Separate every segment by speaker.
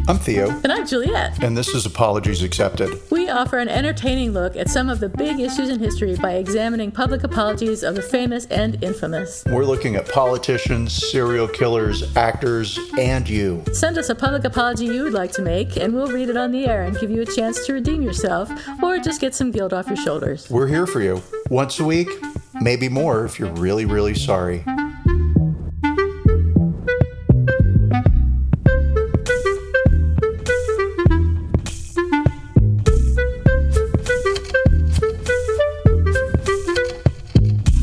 Speaker 1: I'm Theo.
Speaker 2: And I'm Juliet.
Speaker 1: And this is Apologies Accepted.
Speaker 2: We offer an entertaining look at some of the big issues in history by examining public apologies of the famous and infamous.
Speaker 1: We're looking at politicians, serial killers, actors, and you.
Speaker 2: Send us a public apology you would like to make, and we'll read it on the air and give you a chance to redeem yourself, or just get some guilt off your shoulders.
Speaker 1: We're here for you. Once a week, maybe more if you're really, really sorry.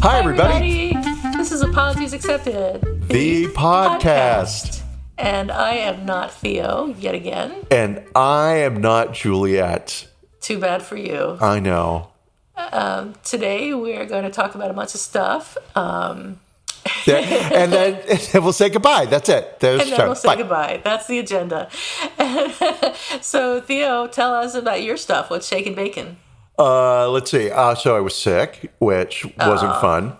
Speaker 1: Hi, everybody.
Speaker 2: This is Apologies Accepted,
Speaker 1: the podcast.
Speaker 2: And I am not Theo, yet again.
Speaker 1: And I am not Juliet.
Speaker 2: Too bad for you.
Speaker 1: I know.
Speaker 2: Today, we're going to talk about a bunch of stuff.
Speaker 1: And then we'll say goodbye. That's it.
Speaker 2: And then we'll say goodbye. That's the agenda. So, Theo, tell us about your stuff. What's shaking bacon?
Speaker 1: Let's see. So I was sick, which wasn't fun.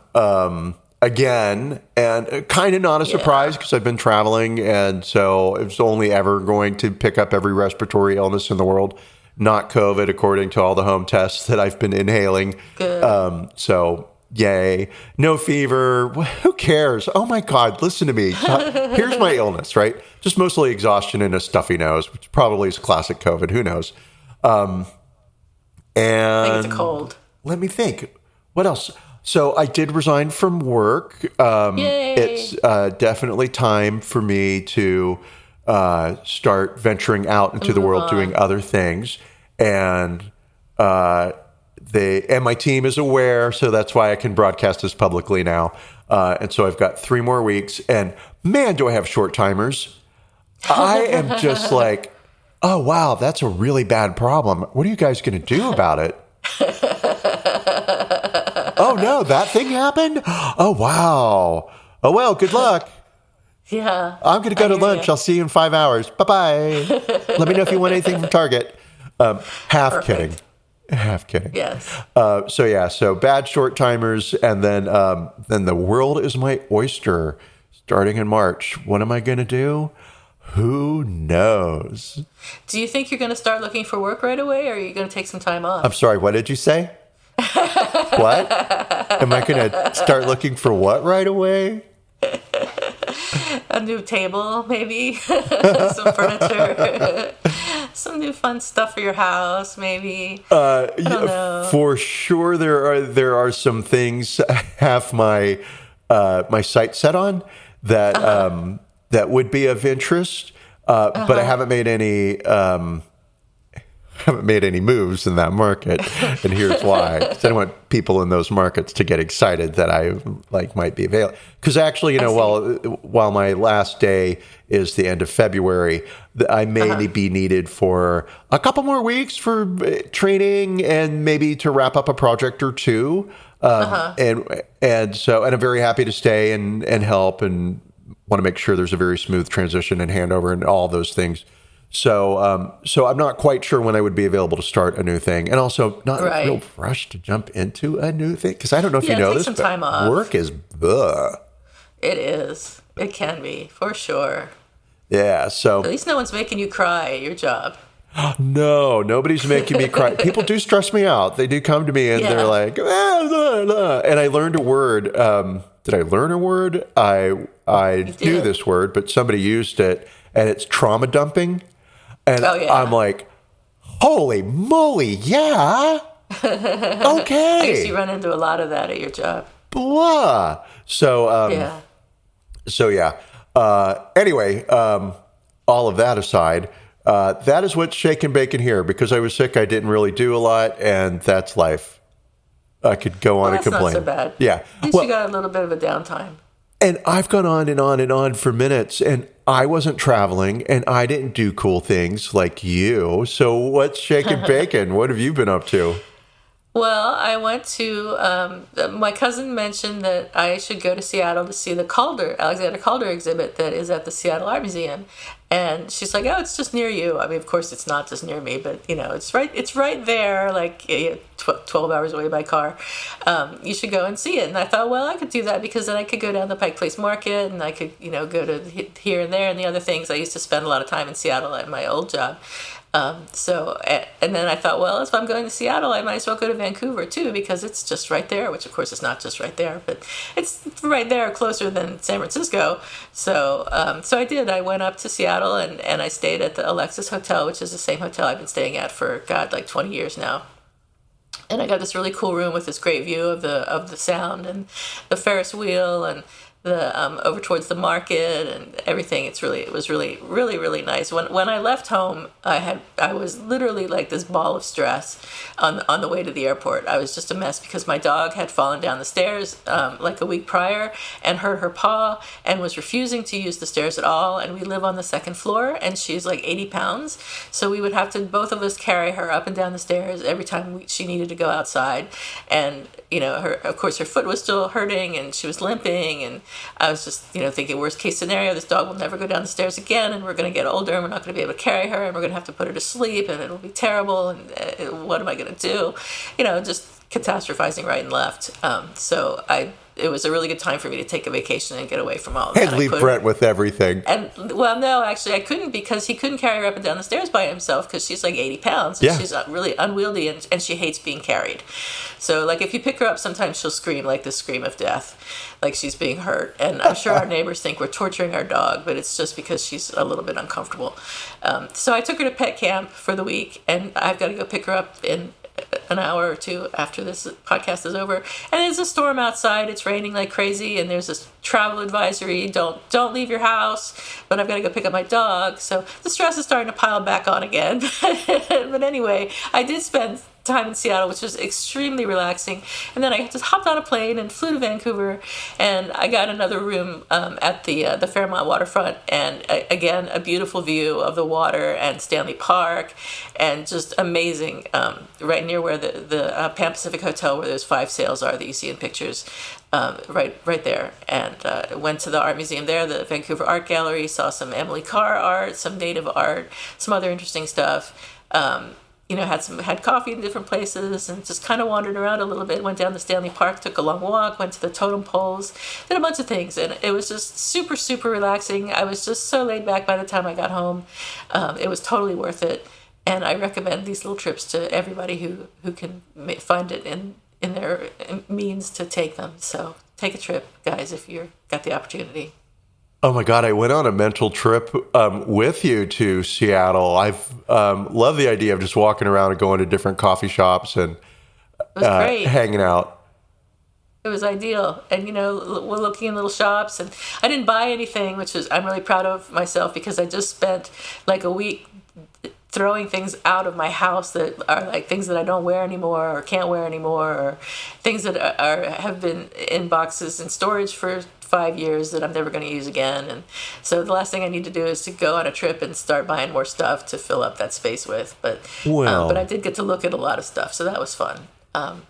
Speaker 1: Again, and kind of not a surprise because I've been traveling, and so it's only ever going to pick up every respiratory illness in the world. Not COVID, according to all the home tests that I've been inhaling.
Speaker 2: Good.
Speaker 1: So yay. No fever. Who cares? Oh my God, listen to me. Here's my illness, right? Just mostly exhaustion and a stuffy nose, which probably is classic COVID. Who knows? And
Speaker 2: I think it's a cold.
Speaker 1: Let me think. What else? So I did resign from work.
Speaker 2: Yay.
Speaker 1: It's definitely time for me to start venturing out into the world, doing other things. And my team is aware, so that's why I can broadcast this publicly now. And so I've got 3 more weeks. And man, do I have short timers. I am just like, oh, wow, that's a really bad problem. What are you guys going to do about it? Oh, no, that thing happened? Oh, wow. Oh, well, good luck.
Speaker 2: Yeah.
Speaker 1: I'm going to go to lunch. I'll see you in 5 hours. Bye-bye. Let me know if you want anything from Target. Half kidding.
Speaker 2: Yes.
Speaker 1: So bad short timers. And then the world is my oyster starting in March. What am I going to do? Who knows?
Speaker 2: Do you think you're going to start looking for work right away, or are you going to take some time off?
Speaker 1: I'm sorry, what did you say? What? Am I going to start looking for what right away?
Speaker 2: A new table, maybe. Some furniture. Some new fun stuff for your house, maybe. I don't know.
Speaker 1: For sure, there are some things I have my sights set on that that would be of interest, but I haven't made any moves in that market, and here's why. 'Cause I don't want people in those markets to get excited that I might be available. Because actually, while my last day is the end of February, I may be needed for a couple more weeks for training and maybe to wrap up a project or two. And I'm very happy to stay and help and want to make sure there's a very smooth transition and handover and all those things. So I'm not quite sure when I would be available to start a new thing, and also not in a real rush to jump into a new thing because I don't know if you know this, but work is ugh.
Speaker 2: It is. It can be for sure.
Speaker 1: Yeah. So
Speaker 2: at least no one's making you cry at your job.
Speaker 1: No, nobody's making me cry. People do stress me out. They do come to me and they're like, and I learned a word. Did I learn a word? I knew this word, but somebody used it, and it's trauma dumping. And I'm like, holy moly, yeah. Okay.
Speaker 2: I guess you run into a lot of that at your job.
Speaker 1: Blah. Anyway, all of that aside, that is what's shaking bacon here. Because I was sick, I didn't really do a lot, and that's life. I could go on and complain.
Speaker 2: That's not so bad.
Speaker 1: Yeah.
Speaker 2: At least you got a little bit of a downtime.
Speaker 1: And I've gone on and on and on for minutes, and I wasn't traveling, and I didn't do cool things like you. So what's shaking bacon? What have you been up to?
Speaker 2: Well, I went to, my cousin mentioned that I should go to Seattle to see the Alexander Calder exhibit that is at the Seattle Art Museum. And she's like, oh, it's just near you. I mean, of course, it's not just near me, but, it's right there, like 12 hours away by car. You should go and see it. And I thought, well, I could do that because then I could go down to Pike Place Market and I could, go to here and there and the other things. I used to spend a lot of time in Seattle at my old job. And then I thought, well, if I'm going to Seattle, I might as well go to Vancouver too, because it's just right there, which of course is not just right there, but it's right there, closer than San Francisco. So I did. I went up to Seattle and I stayed at the Alexis Hotel, which is the same hotel I've been staying at for, like 20 years now. And I got this really cool room with this great view of the Sound and the Ferris wheel and the over towards the market and everything. It was really, really, really nice. When I left home, I was literally like this ball of stress on the way to the airport. I was just a mess because my dog had fallen down the stairs like a week prior and hurt her paw and was refusing to use the stairs at all. And we live on the second floor and she's like 80 pounds. So we would have to, both of us, carry her up and down the stairs every time she needed to go outside. And of course her foot was still hurting and she was limping, and I was just, thinking, worst case scenario, this dog will never go down the stairs again, and we're going to get older, and we're not going to be able to carry her, and we're going to have to put her to sleep, and it'll be terrible, and what am I going to do? Just catastrophizing right and left. It was a really good time for me to take a vacation and get away from all of that.
Speaker 1: And leave Brett with everything.
Speaker 2: And, well, no, actually, I couldn't, because he couldn't carry her up and down the stairs by himself because she's like 80 pounds. And she's really unwieldy, and she hates being carried. So, like, if you pick her up, sometimes she'll scream like the scream of death, like she's being hurt. And I'm sure our neighbors think we're torturing our dog, but it's just because she's a little bit uncomfortable. So I took her to pet camp for the week, and I've got to go pick her up in an hour or two after this podcast is over, and there's a storm outside. It's raining like crazy, and there's this travel advisory: don't leave your house. But I've got to go pick up my dog, so the stress is starting to pile back on again. But anyway, I did spend time in Seattle, which was extremely relaxing. And then I just hopped on a plane and flew to Vancouver, and I got another room at the Fairmont waterfront, and again, a beautiful view of the water and Stanley Park, and just amazing, right near where the Pan Pacific Hotel, where those 5 sails are that you see in pictures, right there. And went to the art museum there, the Vancouver Art Gallery, saw some Emily Carr art, some native art, some other interesting stuff. Had coffee in different places and just kind of wandered around a little bit. Went down to Stanley Park, took a long walk, went to the totem poles, did a bunch of things, and it was just super, super relaxing. I was just so laid back by the time I got home. It was totally worth it, and I recommend these little trips to everybody who can find it in their means to take them. So take a trip, guys, if you've got the opportunity.
Speaker 1: Oh my God, I went on a mental trip with you to Seattle. I've loved the idea of just walking around and going to different coffee shops and hanging out.
Speaker 2: It was ideal. And, we're looking in little shops, and I didn't buy anything, I'm really proud of myself, because I just spent like a week throwing things out of my house that are like things that I don't wear anymore or can't wear anymore, or things that have been in boxes in storage for 5 years that I'm never going to use again. And so the last thing I need to do is to go on a trip and start buying more stuff to fill up that space with. But I did get to look at a lot of stuff, so that was fun.
Speaker 1: All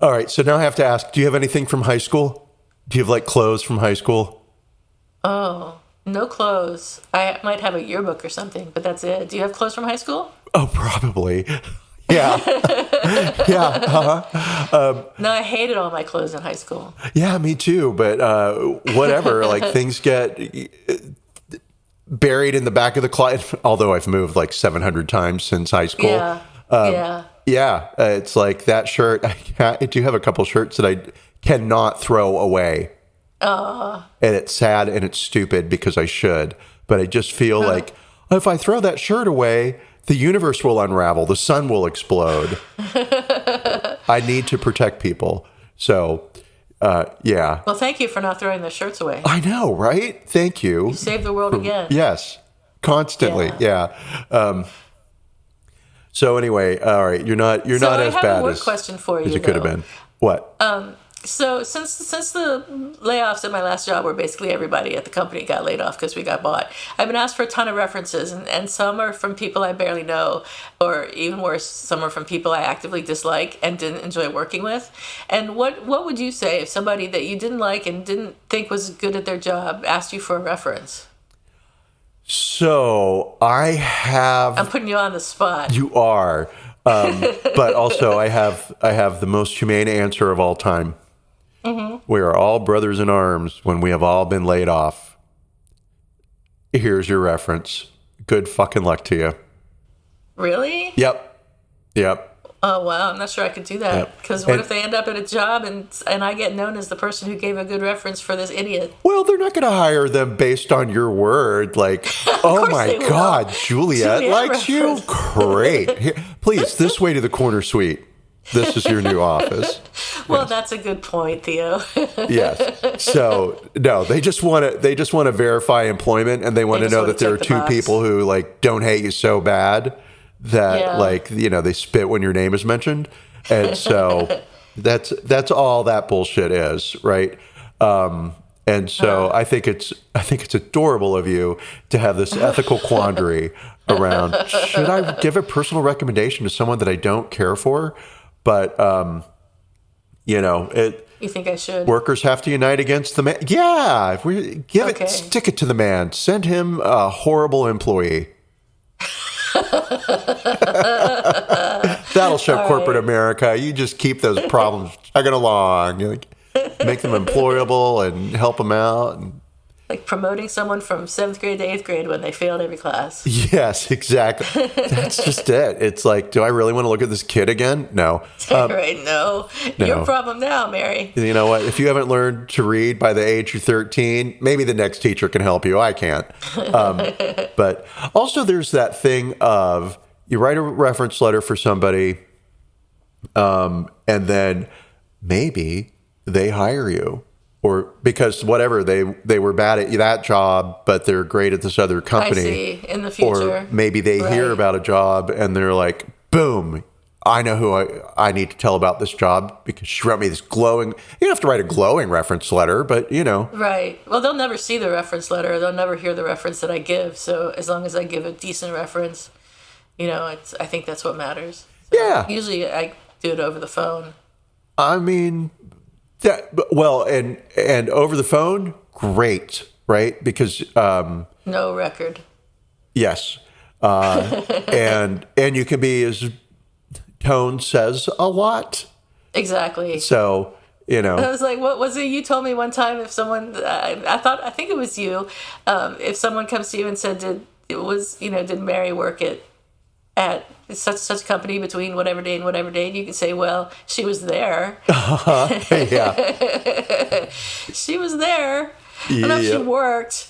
Speaker 1: right, so now I have to ask, do you have anything from high school? Do you have like clothes from high school?
Speaker 2: Oh, no clothes. I might have a yearbook or something, but that's it. Do you have clothes from high school?
Speaker 1: Oh, probably. Yeah. Yeah.
Speaker 2: No, I hated all my clothes in high school.
Speaker 1: Yeah, me too. But whatever, like things get buried in the back of the closet. Although I've moved like 700 times since high school. Yeah. It's like that shirt. I do have a couple shirts that I cannot throw away. And it's sad and it's stupid because I should. But I just feel like if I throw that shirt away, the universe will unravel. The sun will explode. I need to protect people. So, yeah.
Speaker 2: Well, thank you for not throwing the shirts away.
Speaker 1: I know, right? Thank you.
Speaker 2: You saved the world again.
Speaker 1: Yes. Constantly. Yeah. So anyway, all right. You're not as bad as...
Speaker 2: I have a work question for you,
Speaker 1: as you could have been. What?
Speaker 2: So since the layoffs at my last job, where basically everybody at the company got laid off because we got bought, I've been asked for a ton of references, and some are from people I barely know, or even worse, some are from people I actively dislike and didn't enjoy working with. And what would you say if somebody that you didn't like and didn't think was good at their job asked you for a reference?
Speaker 1: So I'm
Speaker 2: putting you on the spot.
Speaker 1: You are. But also I have the most humane answer of all time. Mm-hmm. We are all brothers in arms when we have all been laid off. Here's your reference. Good fucking luck to you.
Speaker 2: Really?
Speaker 1: Yep.
Speaker 2: Oh, wow. I'm not sure I could do that. Because what if they end up at a job and I get known as the person who gave a good reference for this idiot?
Speaker 1: Well, they're not going to hire them based on your word. Like, oh my God, Juliet likes you? Great. Here, please, this way to the corner suite. This is your new office.
Speaker 2: Well,
Speaker 1: yes.
Speaker 2: That's a good point, Theo.
Speaker 1: Yes. So no, they just want to verify employment, and they want to know that there are two people who like don't hate you so bad that like, you know, they spit when your name is mentioned. And so that's all that bullshit is, right? And so I think it's adorable of you to have this ethical quandary around, should I give a personal recommendation to someone that I don't care for? But you know,
Speaker 2: you think I should?
Speaker 1: Workers have to unite against the man. Yeah, if we stick it to the man. Send him a horrible employee. That'll show corporate America. You just keep those problems chugging along. You make them employable and help them out. And,
Speaker 2: like promoting someone from 7th grade to 8th grade when they failed every class.
Speaker 1: Yes, exactly. That's just it. It's like, do I really want to look at this kid again? No.
Speaker 2: Right, no. Your problem now, Mary.
Speaker 1: You know what? If you haven't learned to read by the age you're 13, maybe the next teacher can help you. I can't. But also there's that thing of you write a reference letter for somebody, and then maybe they hire you. Or because whatever, they were bad at that job, but they're great at this other company.
Speaker 2: I see, in the future.
Speaker 1: Or maybe they hear about a job and they're like, boom, I know who I need to tell about this job because she wrote me this glowing... You don't have to write a glowing reference letter, but you know.
Speaker 2: Right. Well, they'll never see the reference letter. They'll never hear the reference that I give. So as long as I give a decent reference, you know, I think that's what matters. So
Speaker 1: yeah.
Speaker 2: Usually I do it over the phone.
Speaker 1: I mean... well, and over the phone, great, right? Because
Speaker 2: no record.
Speaker 1: Yes, and you can be, as tone says, a lot.
Speaker 2: Exactly.
Speaker 1: So you know,
Speaker 2: I was like, what was it? You told me one time if someone, I think it was you, if someone comes to you and said, did Mary work at such a company between whatever day and whatever date, you can say, well, she was there.
Speaker 1: Yeah.
Speaker 2: She was there. I don't know if she worked.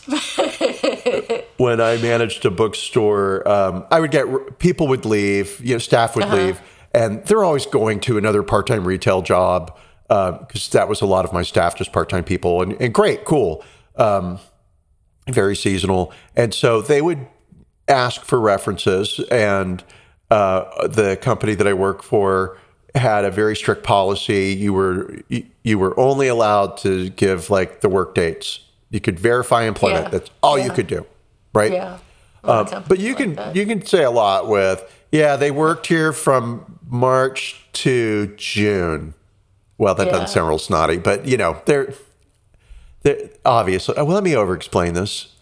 Speaker 1: When I managed a bookstore, I would get, people would leave, staff would leave, and they're always going to another part-time retail job, because that was a lot of my staff, just part-time people, and great, cool, very seasonal. And so they would ask for references, and the company that I work for had a very strict policy. You were only allowed to give like the work dates. You could verify employment. Yeah. That's all you could do, right?
Speaker 2: Yeah.
Speaker 1: But you can say a lot with, they worked here from March to June. Well, that doesn't sound real snotty, but they're obviously. Well, let me over-explain this.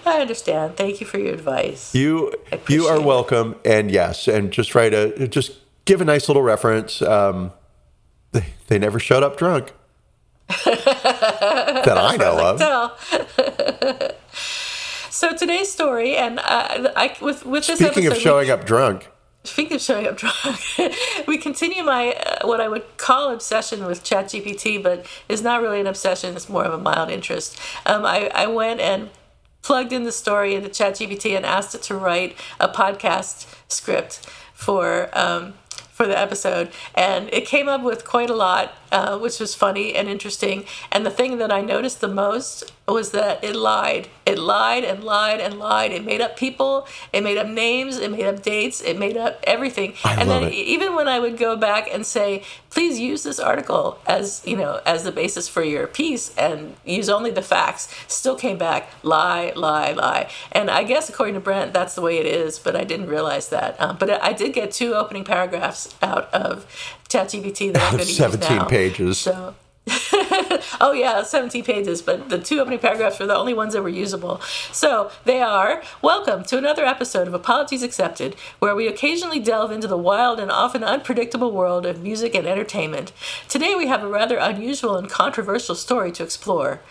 Speaker 2: I understand. Thank you for your advice.
Speaker 1: You are welcome. And yes, and just give a nice little reference. They never showed up drunk that I know of.
Speaker 2: So today's story, and with this
Speaker 1: speaking
Speaker 2: episode,
Speaker 1: of showing up drunk.
Speaker 2: Speaking of showing up drunk, we continue my what I would call obsession with ChatGPT, but it's not really an obsession. It's more of a mild interest. I went and plugged in the story into ChatGPT and asked it to write a podcast script for the episode, and it came up with quite a lot, which was funny and interesting. And the thing that I noticed the most was that it lied. It lied and lied and lied. It made up people. It made up names. It made up dates. It made up everything. And then even when I would go back and say, please use this article as the basis for your piece and use only the facts, still came back lie, lie, lie. And I guess according to Brent, that's the way it is, but I didn't realize that. But I did get 2 opening paragraphs out of ChatGPT that I'm going to use now.
Speaker 1: 17 pages.
Speaker 2: So, Oh, yeah, 17 pages, but the 2 opening paragraphs were the only ones that were usable. So they are, welcome to another episode of Apologies Accepted, where we occasionally delve into the wild and often unpredictable world of music and entertainment. Today we have a rather unusual and controversial story to explore.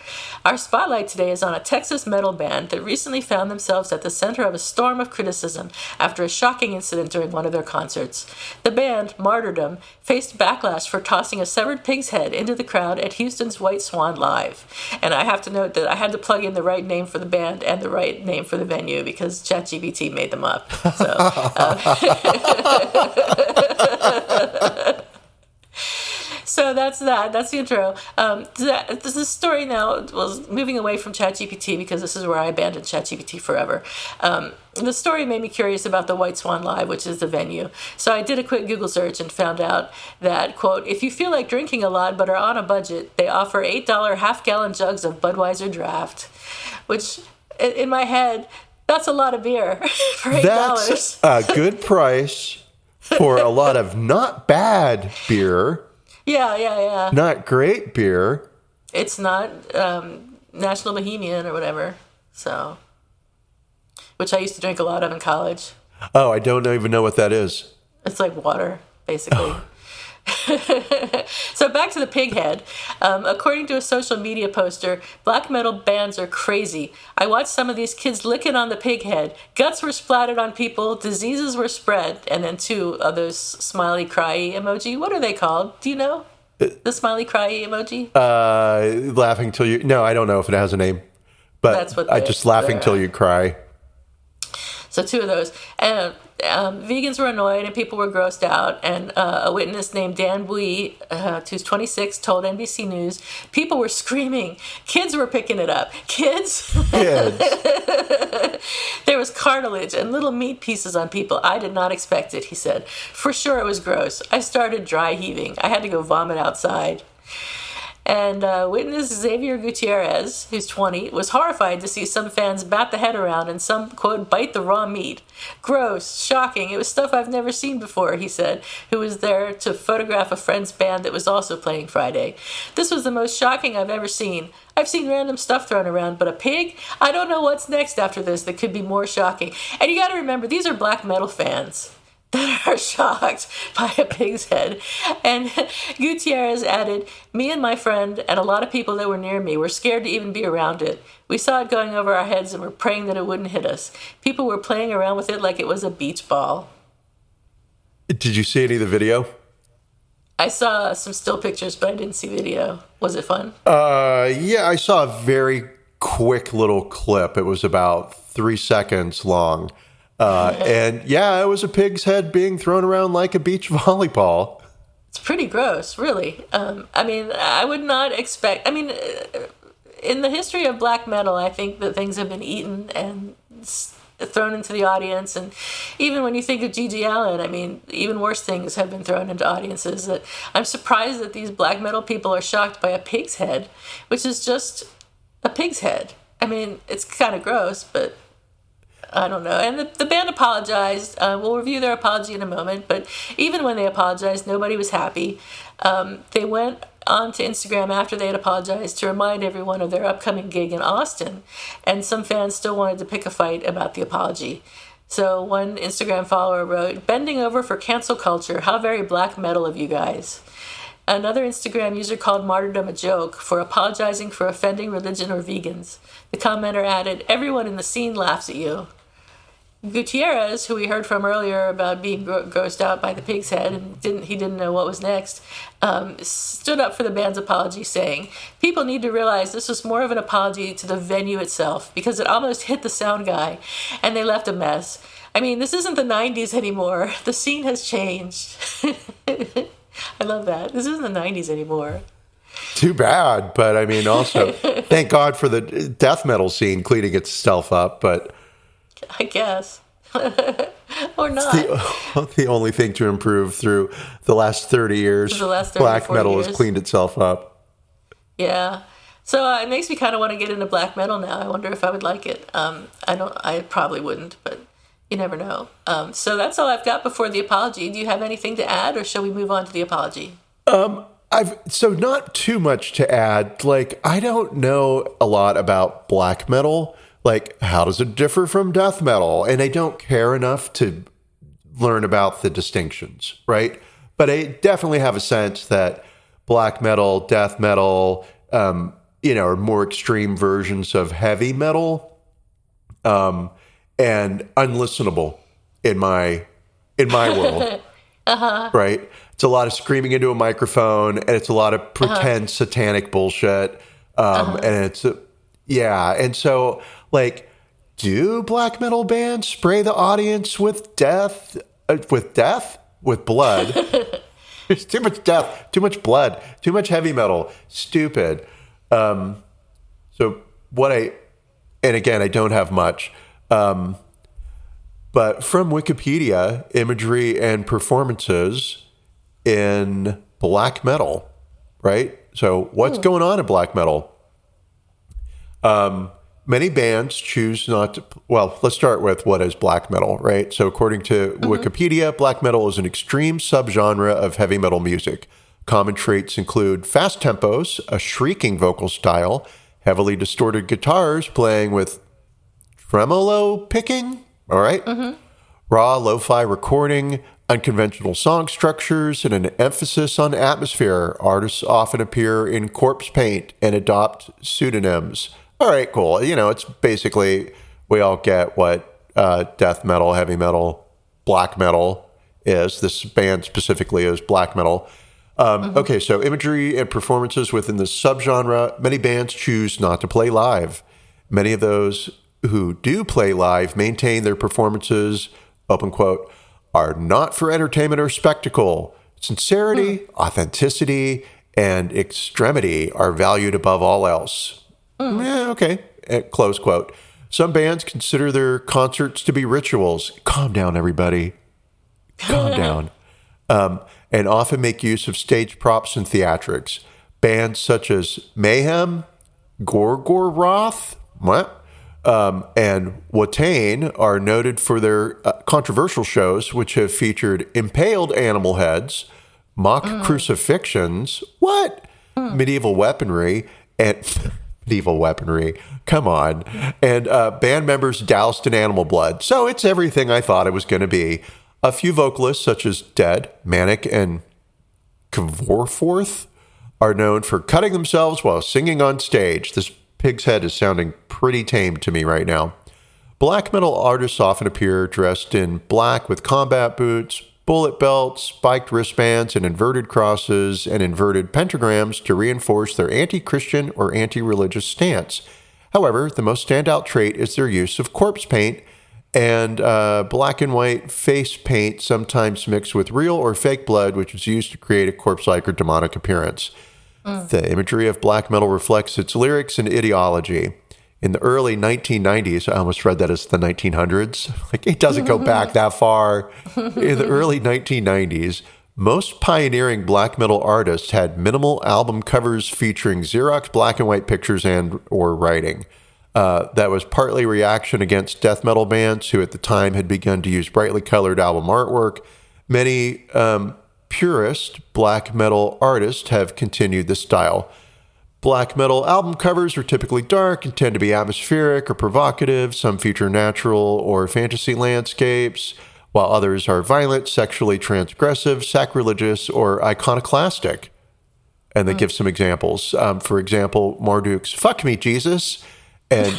Speaker 2: Our spotlight today is on a Texas metal band that recently found themselves at the center of a storm of criticism after a shocking incident during one of their concerts. The band, Martyrdom, faced backlash for tossing a severed pig's head into the crowd at Houston's White Swan Live. And I have to note that I had to plug in the right name for the band and the right name for the venue because ChatGPT made them up. So, so that's that. That's the intro. This story now was moving away from ChatGPT because this is where I abandoned ChatGPT forever. The story made me curious about the White Swan Live, which is the venue. So I did a quick Google search and found out that, quote, if you feel like drinking a lot but are on a budget, they offer $8 half-gallon jugs of Budweiser Draft, which, in my head, that's a lot of beer for $8.
Speaker 1: That's a good price for a lot of not bad beer.
Speaker 2: Yeah.
Speaker 1: Not great beer.
Speaker 2: It's not National Bohemian or whatever, so... which I used to drink a lot of in college.
Speaker 1: Oh, I don't even know what that is.
Speaker 2: It's like water, basically. So back to the pig head. According to a social media poster, black metal bands are crazy. I watched some of these kids licking on the pig head. Guts were splattered on people. Diseases were spread. And then 2 of those smiley cryy emoji. What are they called? Do you know? The smiley cryy emoji?
Speaker 1: Laughing till you... No, I don't know if it has a name. But
Speaker 2: that's what
Speaker 1: I just laughing till you cry.
Speaker 2: So 2 of those. And vegans were annoyed and people were grossed out. And a witness named Dan Bui, who's 26, told NBC News, people were screaming. Kids were picking it up. Kids? There was cartilage and little meat pieces on people. I did not expect it, he said. For sure it was gross. I started dry heaving. I had to go vomit outside. And witness Xavier Gutierrez, who's 20, was horrified to see some fans bat the head around and some, quote, bite the raw meat. Gross, shocking. It was stuff I've never seen before, he said, who was there to photograph a friend's band that was also playing Friday. This was the most shocking I've ever seen. I've seen random stuff thrown around, but a pig? I don't know what's next after this that could be more shocking. And you got to remember, these are black metal fans that are shocked by a pig's head. And Gutierrez added, me and my friend and a lot of people that were near me were scared to even be around it. We saw it going over our heads and were praying that it wouldn't hit us. People were playing around with it like it was a beach ball.
Speaker 1: Did you see any of the video?
Speaker 2: I saw some still pictures, but I didn't see video. Was it fun?
Speaker 1: Yeah, I saw a very quick little clip. It was about 3 seconds long. And yeah, it was a pig's head being thrown around like a beach volleyball.
Speaker 2: It's pretty gross, really. I mean, I would not expect... I mean, in the history of black metal, I think that things have been eaten and thrown into the audience. And even when you think of G.G. Allen, I mean, even worse things have been thrown into audiences. That I'm surprised that these black metal people are shocked by a pig's head, which is just a pig's head. I mean, it's kind of gross, but... I don't know. And the band apologized. We'll review their apology in a moment. But even when they apologized, nobody was happy. They went on to Instagram after they had apologized to remind everyone of their upcoming gig in Austin. And some fans still wanted to pick a fight about the apology. So one Instagram follower wrote, bending over for cancel culture. How very black metal of you guys. Another Instagram user called Martyrdom a joke for apologizing for offending religion or vegans. The commenter added, everyone in the scene laughs at you. Gutierrez, who we heard from earlier about being grossed out by the pig's head and he didn't know what was next, stood up for the band's apology, saying, people need to realize this was more of an apology to the venue itself because it almost hit the sound guy and they left a mess. I mean, this isn't the 90s anymore. The scene has changed. I love that. This isn't the 90s anymore.
Speaker 1: Too bad, but I mean, also, thank God for the death metal scene cleaning itself up, but...
Speaker 2: I guess. Or not.
Speaker 1: The only thing to improve through the last 30 years. Black metal has cleaned itself up.
Speaker 2: Yeah. So it makes me kind of want to get into black metal now. I wonder if I would like it. I probably wouldn't, but you never know. So that's all I've got before the apology. Do you have anything to add, or shall we move on to the apology?
Speaker 1: So not too much to add. Like, I don't know a lot about black metal. Like, how does it differ from death metal? And I don't care enough to learn about the distinctions, right? But I definitely have a sense that black metal, death metal, are more extreme versions of heavy metal, and unlistenable in my world. Right? It's a lot of screaming into a microphone, and it's a lot of pretend satanic bullshit. And it's, and so, like, do black metal bands spray the audience with death? With blood? There's too much death, too much blood, too much heavy metal. Stupid. And again, I don't have much. But from Wikipedia, imagery and performances in black metal, right? So what's going on in black metal? Many bands choose not to... Well, let's start with what is black metal, right? So according to Wikipedia, black metal is an extreme subgenre of heavy metal music. Common traits include fast tempos, a shrieking vocal style, heavily distorted guitars playing with tremolo picking, all right? Raw, lo-fi recording, unconventional song structures, and an emphasis on atmosphere. Artists often appear in corpse paint and adopt pseudonyms. All right, cool. It's basically, we all get what death metal, heavy metal, black metal is. This band specifically is black metal. Okay, so imagery and performances within the subgenre. Many bands choose not to play live. Many of those who do play live maintain their performances, open quote, are not for entertainment or spectacle. Sincerity, authenticity, and extremity are valued above all else. Okay, close quote. Some bands consider their concerts to be rituals. Calm down, everybody. Calm down. And often make use of stage props and theatrics. Bands such as Mayhem, Gorgoroth, and Watain are noted for their controversial shows, which have featured impaled animal heads, mock crucifixions, medieval weaponry, and... Medieval weaponry. Come on. And band members doused in animal blood. So it's everything I thought it was going to be. A few vocalists, such as Dead, Manic, and Kvorforth, are known for cutting themselves while singing on stage. This pig's head is sounding pretty tame to me right now. Black metal artists often appear dressed in black with combat boots, bullet belts, spiked wristbands, and inverted crosses and inverted pentagrams to reinforce their anti-Christian or anti-religious stance. However, the most standout trait is their use of corpse paint and black and white face paint, sometimes mixed with real or fake blood, which is used to create a corpse-like or demonic appearance. The imagery of black metal reflects its lyrics and ideology. In the early 1990s, I almost read that as the 1900s. Like, it doesn't go back that far. In the early 1990s, most pioneering black metal artists had minimal album covers featuring Xerox black and white pictures and or writing. That was partly reaction against death metal bands who at the time had begun to use brightly colored album artwork. Many purist black metal artists have continued this style. Black metal album covers are typically dark and tend to be atmospheric or provocative. Some feature natural or fantasy landscapes, while others are violent, sexually transgressive, sacrilegious, or iconoclastic. And they give some examples. For example, Marduk's Fuck Me, Jesus, and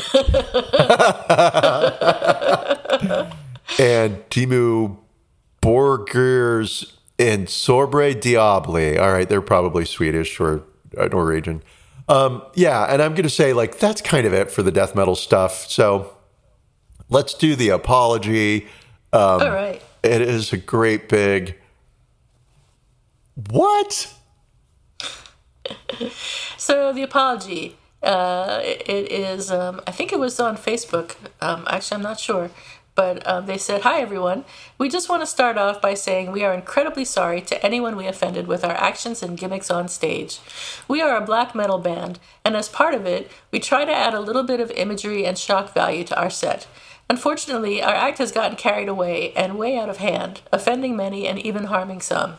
Speaker 1: and Dimmu Borgir's In Sobre Diabli. All right, they're probably Swedish or Norwegian. And I'm going to say, like, that's kind of it for the death metal stuff. So let's do the apology. All right. It is a great big... What?
Speaker 2: So the apology, it is, I think it was on Facebook. Actually, I'm not sure. But they said, "Hi, everyone. We just want to start off by saying we are incredibly sorry to anyone we offended with our actions and gimmicks on stage. We are a black metal band, and as part of it, we try to add a little bit of imagery and shock value to our set. Unfortunately, our act has gotten carried away and way out of hand, offending many and even harming some.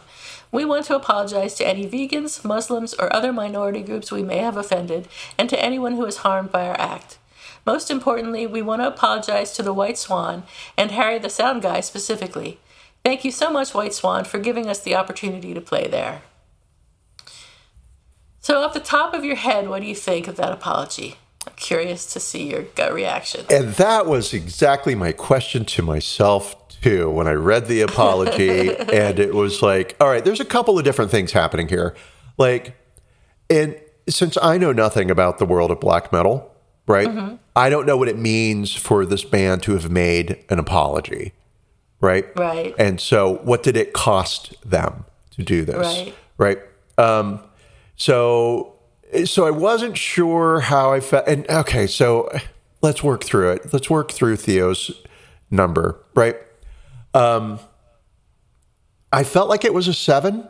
Speaker 2: We want to apologize to any vegans, Muslims, or other minority groups we may have offended, and to anyone who is harmed by our act. Most importantly, we want to apologize to the White Swan and Harry the Sound Guy specifically. Thank you so much, White Swan, for giving us the opportunity to play there. So off the top of your head, what do you think of that apology? I'm curious to see your gut reaction.
Speaker 1: And that was exactly my question to myself, too, when I read the apology. And it was like, all right, there's a couple of different things happening here. Like, and since I know nothing about the world of black metal, right? Mm-hmm. I don't know what it means for this band to have made an apology, right?
Speaker 2: Right.
Speaker 1: And so what did it cost them to do this? Right. So I wasn't sure how I felt. And okay, so let's work through it. Let's work through Theo's number, right? I felt like it was a 7.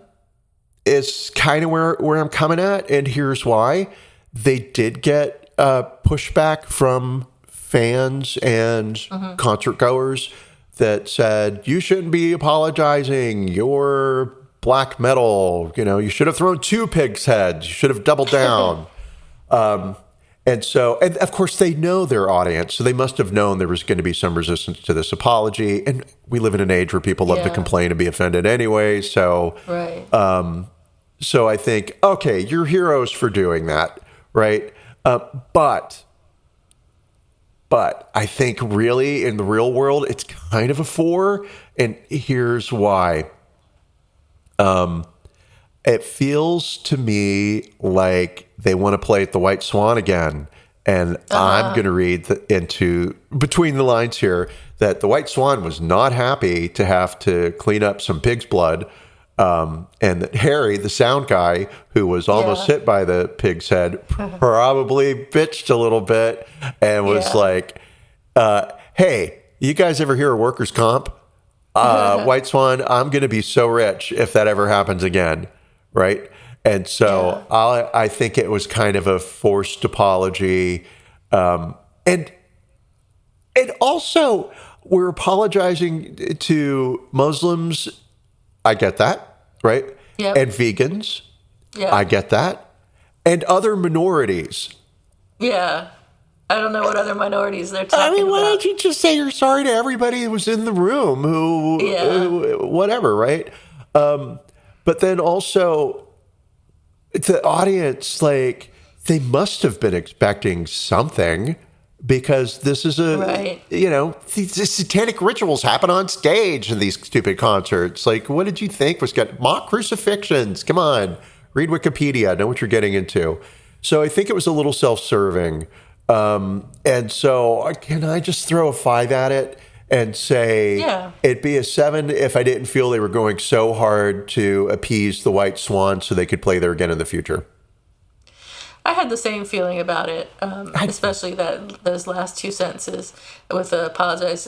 Speaker 1: It's kind of where I'm coming at, and here's why. They did get pushback from fans and concert goers that said, you shouldn't be apologizing. You're black metal. You know, you should have thrown 2 pigs' heads. You should have doubled down. And of course, they know their audience, so they must have known there was going to be some resistance to this apology. And we live in an age where people love to complain and be offended anyway. So, so I think, okay, you're heroes for doing that, right? But I think really in the real world, it's kind of a 4. And here's why. It feels to me like they want to play at the White Swan again. And I'm going to read into between the lines here that the White Swan was not happy to have to clean up some pig's blood. And that Harry, the sound guy, who was almost hit by the pig's head, probably bitched a little bit and was like, hey, you guys ever hear of workers' comp? White Swan, I'm going to be so rich if that ever happens again. Right. And so I think it was kind of a forced apology. And also we're apologizing to Muslims. I get that. Right. Yep. And vegans. Yeah. I get that. And other minorities. Yeah.
Speaker 2: I don't know what other minorities they're talking about.
Speaker 1: I mean, why don't you just say you're sorry to everybody who was in the room who whatever, right? But then also the audience, like, they must have been expecting something because this is these satanic rituals happen on stage in these stupid concerts. Like, what did you think was good? Mock crucifixions. Come on, read Wikipedia. Know what you're getting into. So I think it was a little self-serving. And so can I just throw a 5 at it and say it'd be a 7 if I didn't feel they were going so hard to appease the White Swan so they could play there again in the future?
Speaker 2: I had the same feeling about it, especially those last 2 sentences with apologize.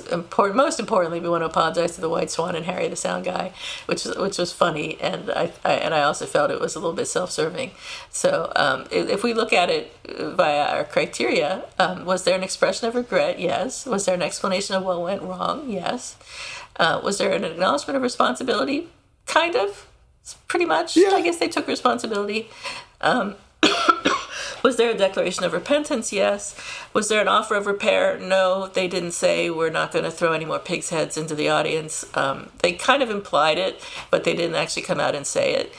Speaker 2: Most importantly, we want to apologize to the White Swan and Harry the Sound Guy, which was funny, and I also felt it was a little bit self-serving. So if we look at it via our criteria, was there an expression of regret? Yes. Was there an explanation of what went wrong? Yes. Was there an acknowledgement of responsibility? Kind of. Pretty much. Yeah. I guess they took responsibility. Was there a declaration of repentance? Yes. Was there an offer of repair? No, they didn't say we're not going to throw any more pigs' heads into the audience. They kind of implied it, but they didn't actually come out and say it.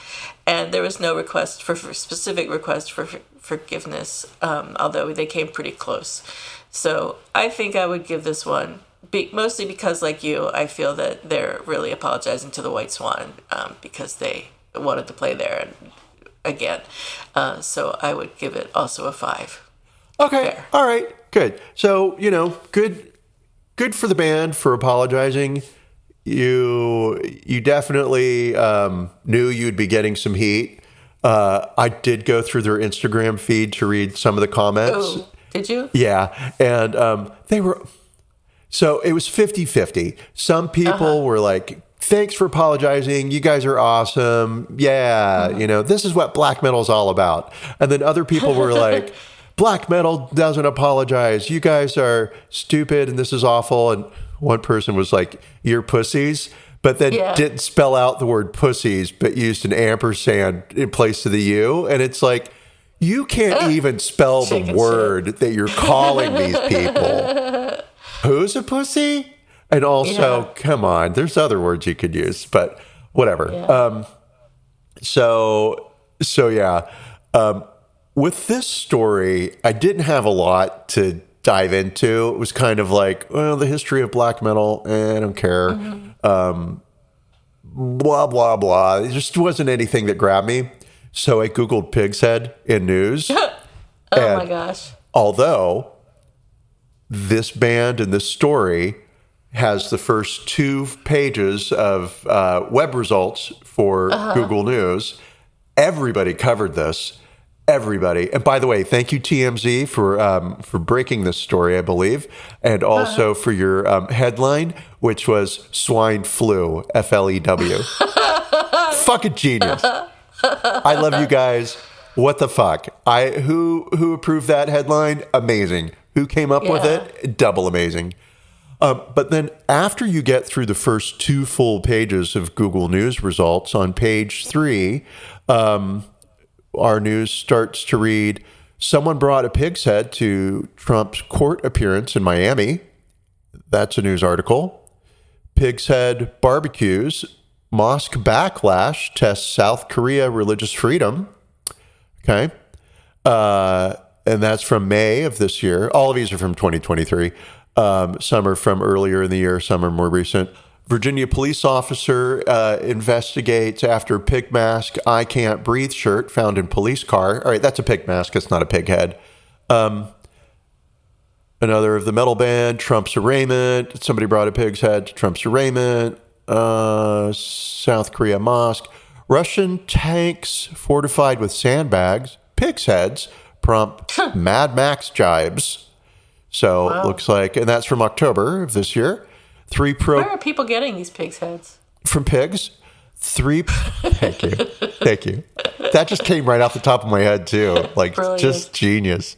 Speaker 2: And there was no request for specific request for forgiveness, although they came pretty close. So I think I would give this one, mostly because, like you, I feel that they're really apologizing to the White Swan because they wanted to play there again. So I would give it also a 5.
Speaker 1: Okay. Fair. All right. Good. So, good for the band for apologizing. You definitely knew you'd be getting some heat. I did go through their Instagram feed to read some of the comments.
Speaker 2: Oh, did you?
Speaker 1: Yeah. And they were... So it was 50-50. Some people were like, thanks for apologizing. You guys are awesome. Yeah, this is what black metal is all about. And then other people were like, black metal doesn't apologize. You guys are stupid and this is awful. And one person was like, you're pussies. but then didn't spell out the word pussies, but used an ampersand in place of the U. And it's like, you can't even spell the word that you're calling these people. Who's a pussy? And also, come on, there's other words you could use, but whatever.
Speaker 2: Yeah.
Speaker 1: With this story, I didn't have a lot to dive into. It was kind of like, well, the history of black metal, I don't care. Blah, blah, blah. It just wasn't anything that grabbed me. So I Googled Pig's Head in news.
Speaker 2: Oh my gosh.
Speaker 1: Although this band and this story has the first 2 pages of web results for Google News, everybody covered this. Everybody. And by the way, thank you, TMZ, for breaking this story, I believe, and also for your headline, which was swine flu, FLEW. Fucking genius. I love you guys. What the fuck? Who approved that headline? Amazing. Who came up with it? Double amazing. But then after you get through the first 2 full pages of Google News results, on page 3, our news starts to read, someone brought a pig's head to Trump's court appearance in Miami. That's a news article. Pig's head barbecues, mosque backlash tests South Korea religious freedom. Okay. And that's from May of this year. All of these are from 2023. Some are from earlier in the year. Some are more recent. Virginia police officer investigates after pig mask, I can't breathe shirt found in police car. All right, that's a pig mask. It's not a pig head. Another of the metal band, Trump's arraignment. Somebody brought a pig's head to Trump's arraignment. South Korea mosque. Russian tanks fortified with sandbags, pig's heads, prompt Mad Max jibes. So it looks like, and that's from October of this year.
Speaker 2: Where are people getting these pig's heads?
Speaker 1: From pigs. Thank you. Thank you. That just came right off the top of my head, too. Like, brilliant. Just genius.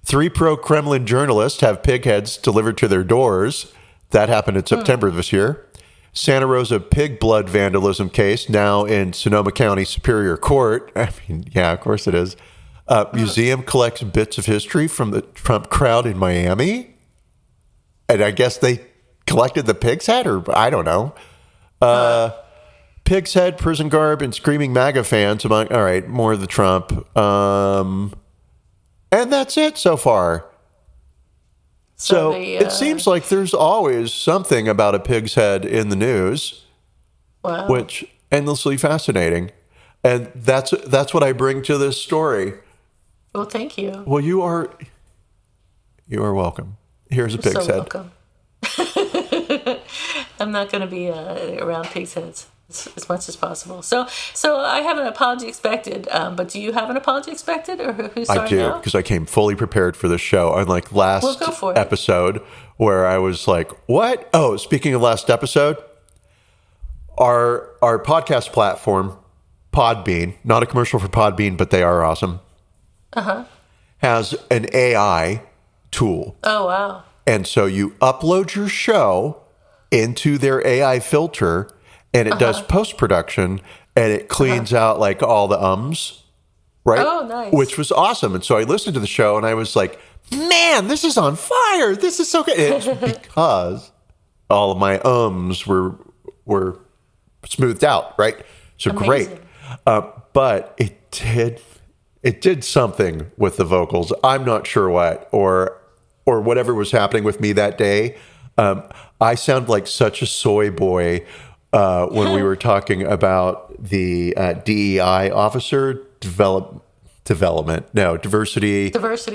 Speaker 1: 3 pro-Kremlin journalists have pig heads delivered to their doors. That happened in September of this year. Santa Rosa pig blood vandalism case now in Sonoma County Superior Court. I mean, yeah, of course it is. Museum collects bits of history from the Trump crowd in Miami. And I guess they collected the pig's head, or I don't know. Pig's head, prison garb, and screaming MAGA fans among. All right, more of the Trump. And that's it so far. So it seems like there's always something about a pig's head in the news, which endlessly fascinating. And that's what I bring to this story.
Speaker 2: Well, thank you.
Speaker 1: Well, you are welcome. Here's a pig's head.
Speaker 2: Welcome. I'm not going to be around pig's heads as much as possible. So I have an apology expected. But do you have an apology expected, or who's starting?
Speaker 1: I do, because I came fully prepared for this show. Unlike last episode, where I was like, "What?" Oh, speaking of last episode, our podcast platform, Podbean, not a commercial for Podbean, but they are awesome. Has an AI tool.
Speaker 2: Oh wow!
Speaker 1: And so you upload your show into their AI filter, and it does post-production, and it cleans out like all the ums, right?
Speaker 2: Oh, nice.
Speaker 1: Which was awesome. And so I listened to the show, and I was like, man, this is on fire. This is so good. It's because all of my ums were smoothed out, right? So amazing. Great. But it did something with the vocals. I'm not sure what, or whatever was happening with me that day. I sound like such a soy boy when we were talking about the DEI officer, diversity,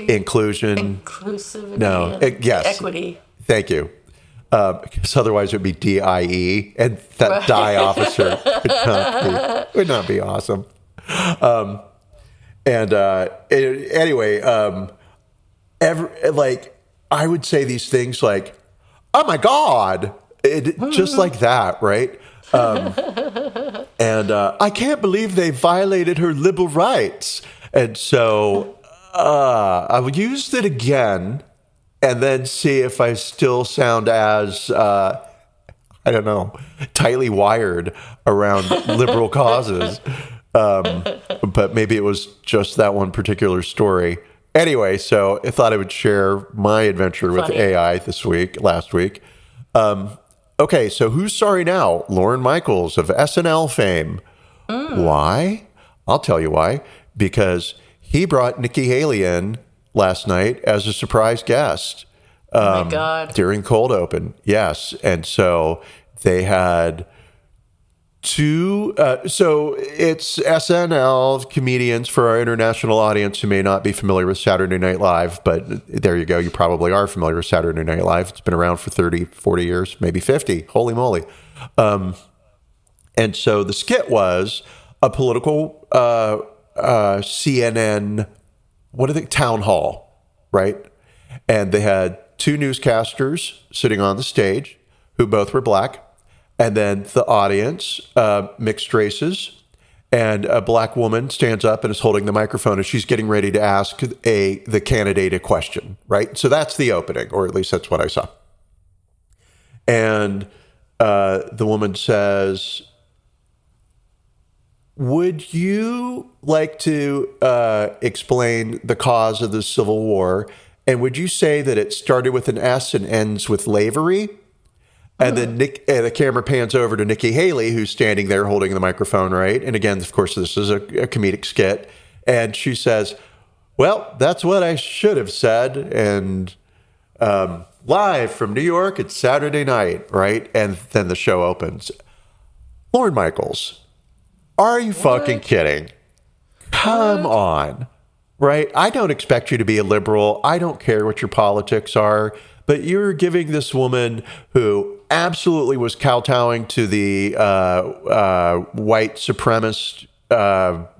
Speaker 1: inclusion,
Speaker 2: inclusivity, equity.
Speaker 1: Thank you. Because otherwise it would be DIE, and that die officer would not be awesome. Anyway, I would say these things like, "Oh my God," just like that, right? And I can't believe they violated her liberal rights. And so I used it again, and then see if I still sound as, I I don't know, tightly wired around liberal causes. But maybe it was just that one particular story. Anyway, so I thought I would share my adventure with AI last week. Okay, so who's sorry now? Lorne Michaels of SNL fame. Why? I'll tell you why. Because he brought Nikki Haley in last night as a surprise guest.
Speaker 2: Oh my God.
Speaker 1: During cold open. Yes. And so they had two. So it's SNL comedians for our international audience who may not be familiar with Saturday Night Live, but there you go. You probably are familiar with Saturday Night Live. It's been around for 30, 40 years, maybe 50. Holy moly. And so the skit was a political CNN, town hall, right? And they had two newscasters sitting on the stage who both were black. And then the audience, mixed races, and a black woman stands up and is holding the microphone, and she's getting ready to ask the candidate a question, right? So that's the opening, or at least that's what I saw. And the woman says, would you like to explain the cause of the Civil War? And would you say that it started with an S and ends with lavery? And then the camera pans over to Nikki Haley, who's standing there holding the microphone, right? And again, of course, this is a comedic skit. And she says, well, that's what I should have said. And live from New York, it's Saturday night, right? And then the show opens. Lorne Michaels, are you fucking kidding? Come on, right? I don't expect you to be a liberal. I don't care what your politics are. But you're giving this woman who absolutely was kowtowing to the white supremacist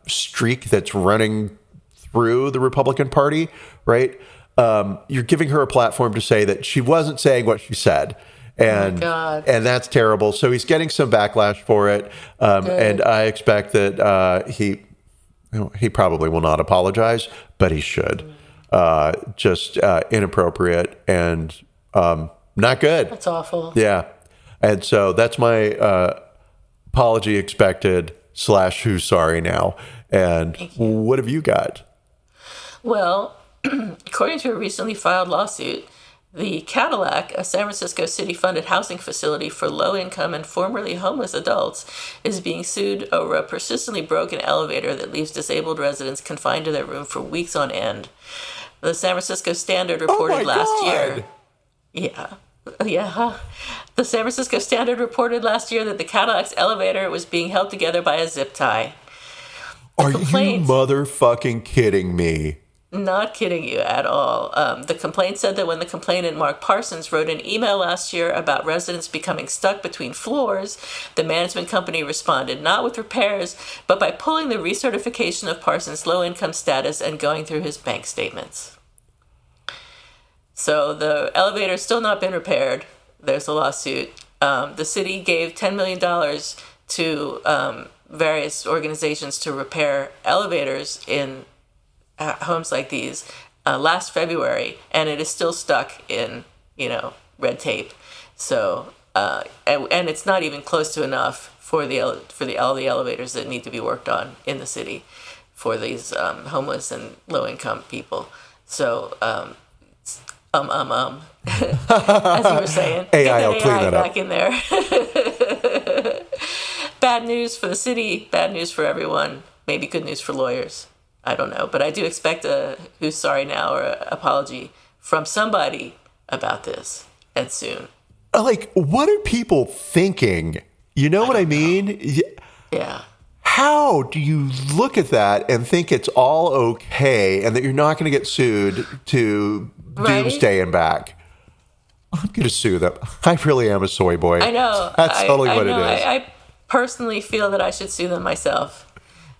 Speaker 1: streak that's running through the Republican Party, right? You're giving her a platform to say that she wasn't saying what she said. And and that's terrible. So he's getting some backlash for it. And I expect that he probably will not apologize, but he should. Just inappropriate and not good.
Speaker 2: That's awful.
Speaker 1: Yeah. And so that's my apology expected / who's sorry now. And what have you got?
Speaker 2: Well, according to a recently filed lawsuit, the Cadillac, a San Francisco city-funded housing facility for low-income and formerly homeless adults, is being sued over a persistently broken elevator that leaves disabled residents confined to their room for weeks on end. The San Francisco Standard reported last year. Yeah. The San Francisco Standard reported last year that the Cadillac's elevator was being held together by a zip tie.
Speaker 1: Are you motherfucking kidding me?
Speaker 2: Not kidding you at all. The complaint said that when the complainant, Mark Parsons, wrote an email last year about residents becoming stuck between floors, the management company responded not with repairs, but by pulling the recertification of Parsons' low-income status and going through his bank statements. So the elevator's still not been repaired. There's a lawsuit. The city gave $10 million to various organizations to repair elevators in homes like these last February, and it is still stuck in red tape. So and it's not even close to enough for all the elevators that need to be worked on in the city for these homeless and low income people. So as you were saying,
Speaker 1: AI will clean that up.
Speaker 2: Back in there. Bad news for the city. Bad news for everyone. Maybe good news for lawyers. I don't know, but I do expect a who's sorry now or an apology from somebody about this, and soon.
Speaker 1: Like, what are people thinking? You know what I mean?
Speaker 2: Yeah.
Speaker 1: How do you look at that and think it's all okay and that you're not going to get sued to doomsday and back? I'm going to sue them. I really am a soy boy.
Speaker 2: I know.
Speaker 1: That's totally what it is.
Speaker 2: I personally feel that I should sue them myself.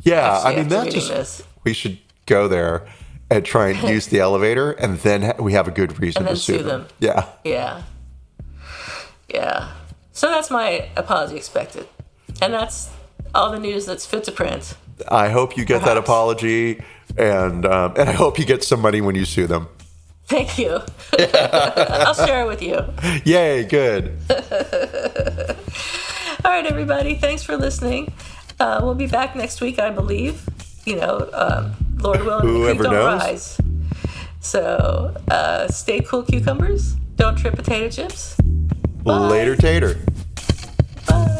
Speaker 1: Yeah, I mean, that's just... We should go there and try and use the elevator, and then we have a good reason to sue them. Yeah.
Speaker 2: So that's my apology expected, and that's all the news that's fit to print.
Speaker 1: I hope you get that apology, and I hope you get some money when you sue them.
Speaker 2: Thank you. I'll share it with you.
Speaker 1: Yay, good.
Speaker 2: All right, everybody. Thanks for listening. We'll be back next week, I believe. Lord willing, the creek don't rise. So, stay cool, cucumbers. Don't trip potato chips. Bye.
Speaker 1: Later, tater.
Speaker 2: Bye.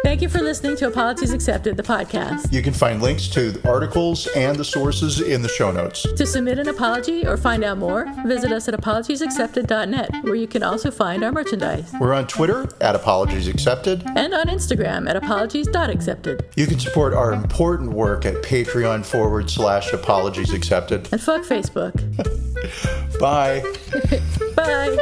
Speaker 2: Thank you for listening to Apologies Accepted, the podcast.
Speaker 3: You can find links to the articles and the sources in the show notes.
Speaker 2: To submit an apology or find out more, visit us at apologiesaccepted.net, where you can also find our merchandise.
Speaker 3: We're on Twitter at Apologies Accepted.
Speaker 2: And on Instagram at apologies.accepted.
Speaker 3: You can support our important work at Patreon.com/Apologies Accepted.
Speaker 2: And fuck Facebook.
Speaker 3: Bye.
Speaker 2: Bye.